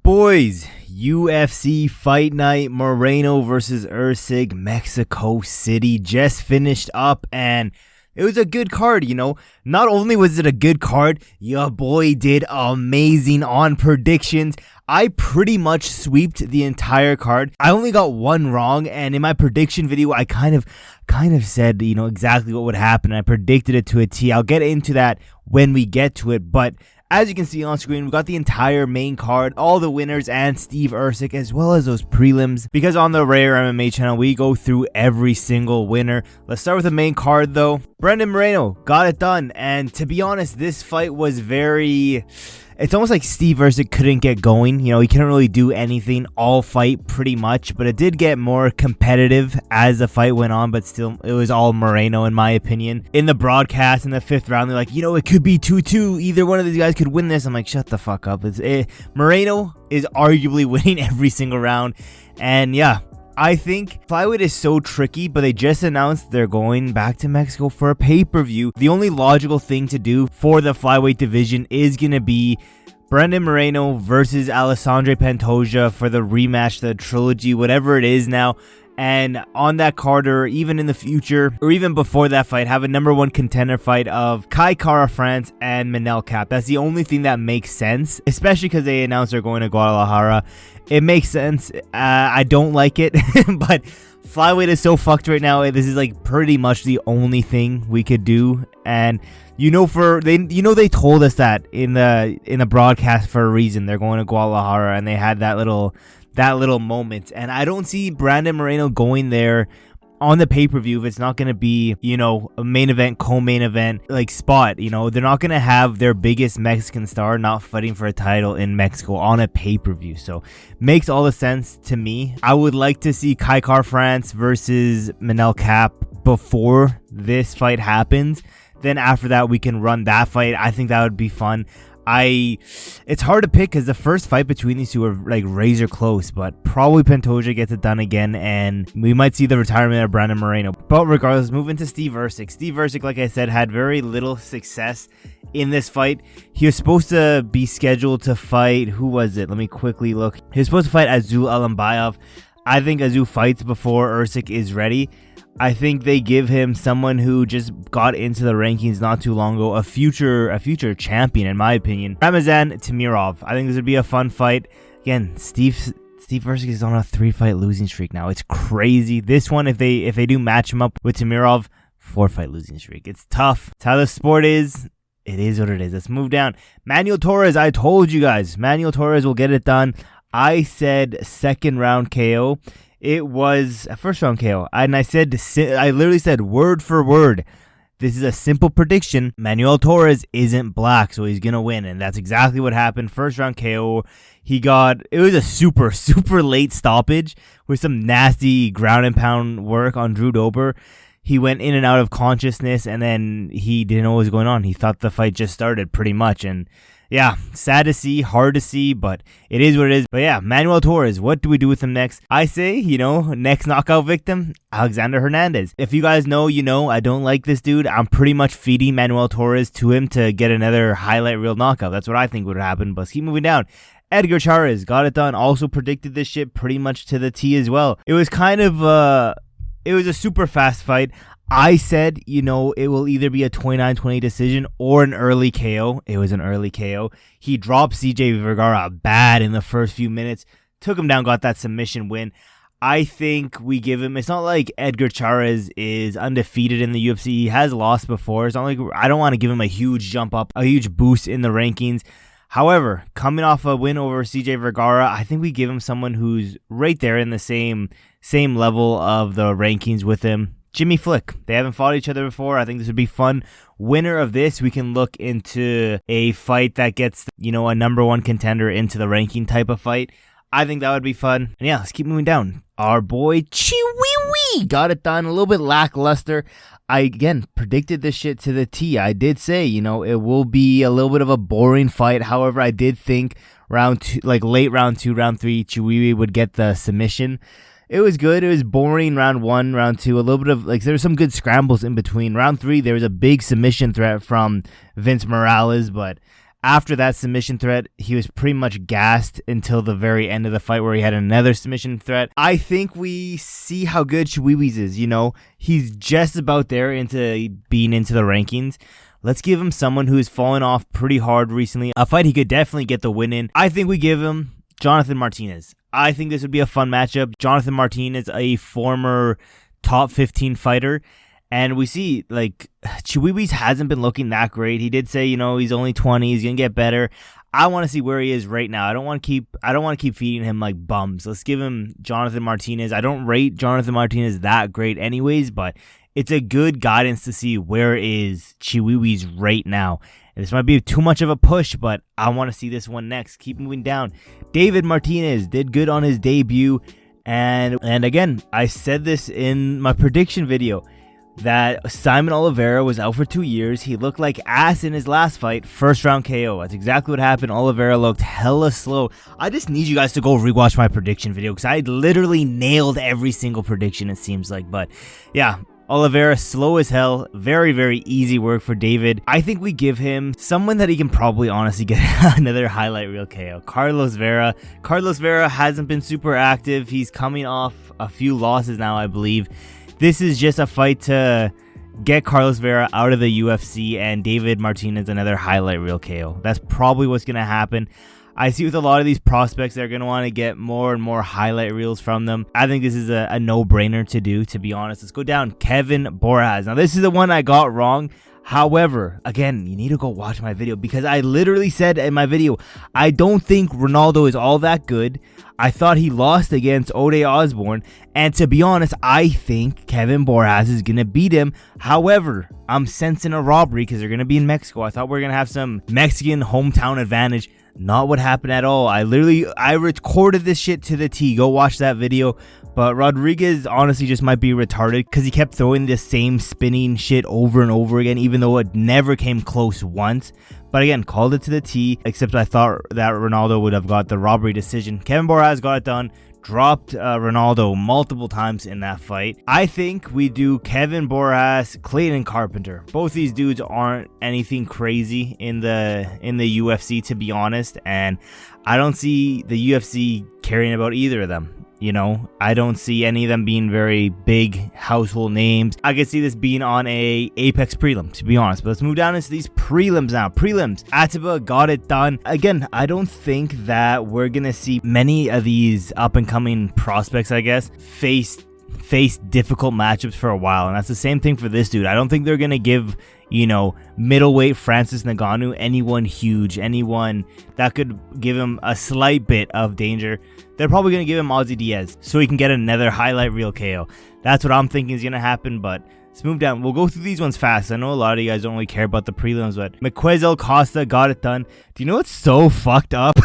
Boys, UFC Fight Night, Moreno versus Erceg, Mexico City just finished up, and it was a good card, you know. Not only was it a good card, your boy did amazing on predictions. I pretty much sweeped the entire card. I only got one wrong, and in my prediction video, I kind of said, you know, exactly what would happen. I predicted it to a T. I'll get into that when we get to it, but as you can see on screen, we got the entire main card, all the winners, and Steve Erceg, as well as those prelims. Because on the Rare MMA channel, we go through every single winner. Let's start with the main card, though. Brandon Moreno got it done, and to be honest, this fight was very... It's almost like Steve Erceg couldn't get going. You know, he couldn't really do anything all fight pretty much, but it did get more competitive as the fight went on, but still, it was all Moreno in my opinion. In the broadcast in the 5th round, they're like, you know, it could be 2-2. Either one of these guys could win this. I'm like, shut the fuck up. Moreno is arguably winning every single round, and yeah. I think flyweight is so tricky, but they just announced they're going back to Mexico for a pay-per-view. The only logical thing to do for the flyweight division is going to be Brandon Moreno versus Alessandro Pantoja for the rematch, the trilogy, whatever it is now. And on that card, or even in the future, or even before that fight, have a #1 contender fight of Kai Kara France and Manuel Cap. That's the only thing that makes sense, especially because they announced they're going to Guadalajara. It makes sense. I don't like it, but flyweight is so fucked right now. This is like pretty much the only thing we could do, and they told us that in the broadcast for a reason. They're going to Guadalajara, and they had that little moment, and I don't see Brandon Moreno going there on the pay-per-view if it's not going to be, you know, a main event, co-main event like spot. You know, they're not going to have their biggest Mexican star not fighting for a title in Mexico on a pay-per-view, so makes all the sense to me. I would like to see Kai Kara France versus Manuel Cap before this fight happens. Then after that, we can run that fight. I think that would be fun. It's hard to pick because the first fight between these two are like razor close, but probably Pantoja gets it done again, and we might see the retirement of Brandon Moreno. But regardless, moving to Steve Erceg. Steve Erceg, like I said, had very little success in this fight. He was supposed to be scheduled to fight, who was it? Let me quickly look. He was supposed to fight Azul Alambayev. I think Azul fights before Erceg is ready. I think they give him someone who just got into the rankings not too long ago, a future champion in my opinion, Ramazan Tamirov. I think this would be a fun fight. Again, Steve Erceg is on a 3-fight losing streak now. It's crazy. This one, if they do match him up with Tamirov, 4-fight losing streak. It's tough. It's how the sport is. It is what it is. Let's move down. Manuel Torres. I told you guys, Manuel Torres will get it done. I said 2nd round KO. It was a 1st round KO, and I literally said word for word, this is a simple prediction. Manuel Torres isn't black, so he's gonna win, and that's exactly what happened. 1st round KO. It was a super late stoppage with some nasty ground and pound work on Drew Dober. He went in and out of consciousness, and then he didn't know what was going on. He thought the fight just started pretty much, and yeah, sad to see, hard to see, but it is what it is. But yeah, Manuel Torres, what do we do with him next? I say, you know, next knockout victim, Alexander Hernandez. If you guys know, you know, I don't like this dude. I'm pretty much feeding Manuel Torres to him to get another highlight reel knockout. That's what I think would happen, but let's keep moving down. Edgar Chairez got it done. Also predicted this shit pretty much to the T as well. It was kind of it was a super fast fight. I said, you know, it will either be a 29-20 decision or an early KO. It was an early KO. He dropped CJ Vergara bad in the first few minutes. Took him down, got that submission win. I think we give him... It's not like Edgar Chairez is undefeated in the UFC. He has lost before. It's not like... I don't want to give him a huge jump up, a huge boost in the rankings. However, coming off a win over CJ Vergara, I think we give him someone who's right there in the same level of the rankings with him. Jimmy Flick. They haven't fought each other before. I think this would be fun. Winner of this, we can look into a fight that gets, you know, a #1 contender into the ranking type of fight. I think that would be fun. And yeah, let's keep moving down. Our boy Chiwiwi got it done. A little bit lackluster. I, again, predicted this shit to the T. I did say, you know, it will be a little bit of a boring fight. However, I did think late round 2, round 3, Chiwiwi would get the submission. It was good. It was boring round 1, round 2. A little bit of, there were some good scrambles in between. Round 3, there was a big submission threat from Vince Morales, but After that submission threat, he was pretty much gassed until the very end of the fight where he had another submission threat. I think we see how good Chiwiwis is, you know. He's just about there into being into the rankings. Let's give him someone who's fallen off pretty hard recently. A fight he could definitely get the win in. I think we give him Jonathan Martinez. I think this would be a fun matchup. Jonathan Martinez, a former top 15 fighter. And we see, like, Chiwiwis hasn't been looking that great. He did say, you know, he's only 20. He's going to get better. I want to see where he is right now. I don't want to keep feeding him like bums. Let's give him Jonathan Martinez. I don't rate Jonathan Martinez that great anyways, but it's a good guidance to see where is Chiwiwis right now. And this might be too much of a push, but I want to see this one next. Keep moving down. David Martinez did good on his debut. And again, I said this in my prediction video, that Simon Oliveira was out for 2 years. He looked like ass in his last fight. First round KO. That's exactly what happened. Oliveira looked hella slow. I just need you guys to go rewatch my prediction video because I literally nailed every single prediction, it seems like. But yeah, Oliveira slow as hell. Very, very easy work for David. I think we give him someone that he can probably honestly get another highlight reel KO. Carlos Vera. Carlos Vera hasn't been super active. He's coming off a few losses now, I believe. This is just a fight to get Carlos Vera out of the UFC and David Martinez another highlight reel KO. That's probably what's going to happen. I see with a lot of these prospects, they're going to want to get more and more highlight reels from them. I think this is a no-brainer to do, to be honest. Let's go down. Kevin Borjas. Now, this is the one I got wrong. However, again, you need to go watch my video because I literally said in my video, I don't think Ronaldo is all that good. I thought he lost against Ode Osborne. And to be honest, I think Kevin Borjas is going to beat him. However, I'm sensing a robbery because they're going to be in Mexico. I thought we were going to have some Mexican hometown advantage. Not what happened at all. I recorded this shit to the T. Go watch that video. But Rodriguez honestly just might be retarded because he kept throwing the same spinning shit over and over again, even though it never came close once. But again, called it to the T, except I thought that Ronaldo would have got the robbery decision. Kevin Borjas got it done. Dropped Ronaldo multiple times in that fight. I think we do Kevin Borjas, Clayton Carpenter. Both these dudes aren't anything crazy in the UFC, to be honest, and I don't see the UFC caring about either of them. You know, I don't see any of them being very big household names. I could see this being on a Apex prelim, to be honest. But let's move down into these prelims now. Prelims. Ateba got it done. Again, I don't think that we're going to see many of these up-and-coming prospects, I guess, face difficult matchups for a while. And that's the same thing for this dude. I don't think they're going to give, you know, middleweight Francis Ngannou anyone huge, anyone that could give him a slight bit of danger. They're probably going to give him Ozzy Diaz so he can get another highlight reel KO. That's what I'm thinking is going to happen, but let's move down. We'll go through these ones fast. I know a lot of you guys don't really care about the prelims, but Melquizael Costa got it done. Do you know what's so fucked up?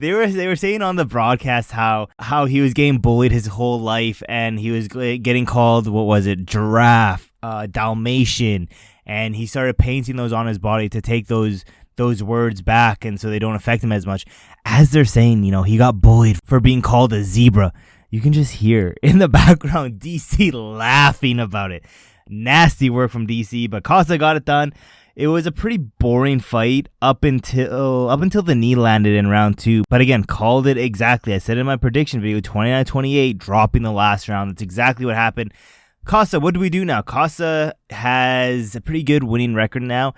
They were saying on the broadcast how he was getting bullied his whole life and he was getting called, what was it, giraffe, Dalmatian, and he started painting those on his body to take those words back and so they don't affect him as much. As they're saying, you know, he got bullied for being called a zebra. You can just hear in the background DC laughing about it. Nasty work from DC, but Costa got it done. It was a pretty boring fight up until the knee landed in round 2. But again, called it exactly. I said in my prediction video, 29-28, dropping the last round. That's exactly what happened. Costa, what do we do now? Costa has a pretty good winning record now.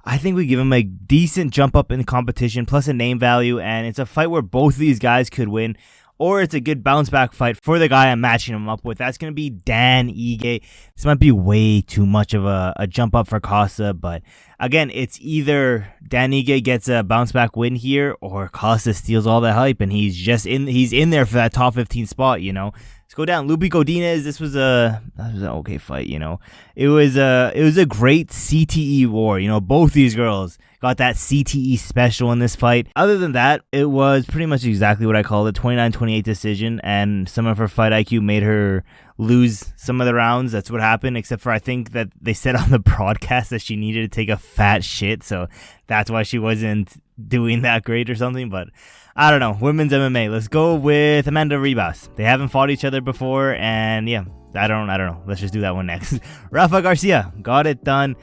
I think we give him a decent jump up in the competition, plus a name value, and it's a fight where both of these guys could win, or it's a good bounce back fight for the guy I'm matching him up with. That's going to be Dan Ige. This might be way too much of a jump up for Costa, but again, it's either Dan Ige gets a bounce back win here, or Costa steals all the hype, and he's in there for that top 15 spot, you know. Let's go down. Loopy Godinez. That was an okay fight, you know. It was a great CTE war. You know, both these girls got that CTE special in this fight. Other than that, it was pretty much exactly what I called it, 29-28 decision, and some of her fight IQ made her lose some of the rounds. That's what happened, except for I think that they said on the broadcast that she needed to take a fat shit, so that's why she wasn't doing that great or something, but I don't know. Women's MMA. Let's go with Amanda Ribas. They haven't fought each other before, and yeah, I don't know. Let's just do that one next. Rafa Garcia got it done.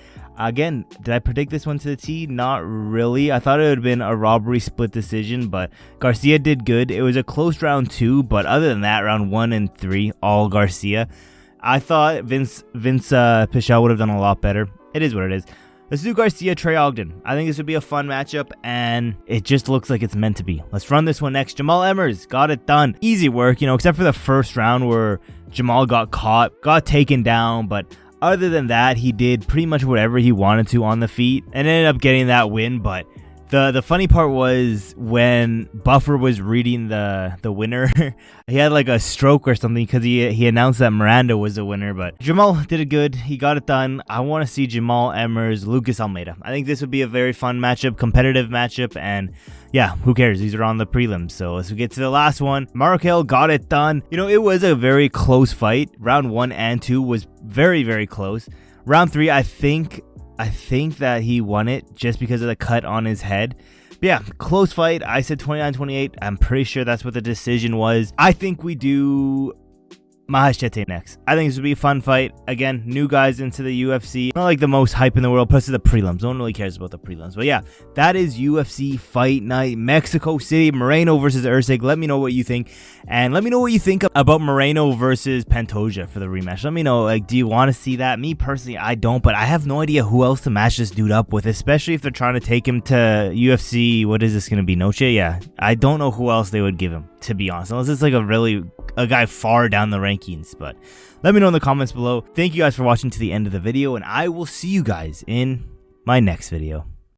Again, did I predict this one to the T? Not really. I thought it would have been a robbery split decision, but Garcia did good. It was a close round 2, but other than that, round 1 and 3, all Garcia. I thought Vince Pichel would have done a lot better. It is what it is. Let's do Garcia, Trey Ogden. I think this would be a fun matchup, and it just looks like it's meant to be. Let's run this one next. Jamall Emmers got it done. Easy work, you know, except for the first round where Jamall got caught, got taken down, but other than that, he did pretty much whatever he wanted to on the feet and ended up getting that win. But the funny part was when Buffer was reading the winner, he had like a stroke or something because he announced that Miranda was the winner. But Jamall did it good. He got it done. I want to see Jamall Emmers, Lucas Almeida. I think this would be a very fun matchup, competitive matchup, and yeah, who cares? These are on the prelims. So let's get to the last one. Marquel got it done. You know, it was a very close fight. Round 1 and 2 was very, very close. Round 3, I think that he won it just because of the cut on his head. But yeah, close fight. I said 29-28. I'm pretty sure that's what the decision was. I think we do Mahashete next. I think this would be a fun fight. Again, new guys into the UFC. Not like the most hype in the world. Plus the prelims. No one really cares about the prelims. But yeah, that is UFC Fight Night Mexico City. Moreno versus Erceg. Let me know what you think. And let me know what you think about Moreno versus Pantoja for the rematch. Let me know, like, do you want to see that? Me personally, I don't. But I have no idea who else to match this dude up with. Especially if they're trying to take him to UFC. What is this going to be? Noche? Yeah. I don't know who else they would give him, to be honest. Unless it's like a guy far down the rankings. But let me know in the comments below. Thank you guys for watching to the end of the video, and I will see you guys in my next video.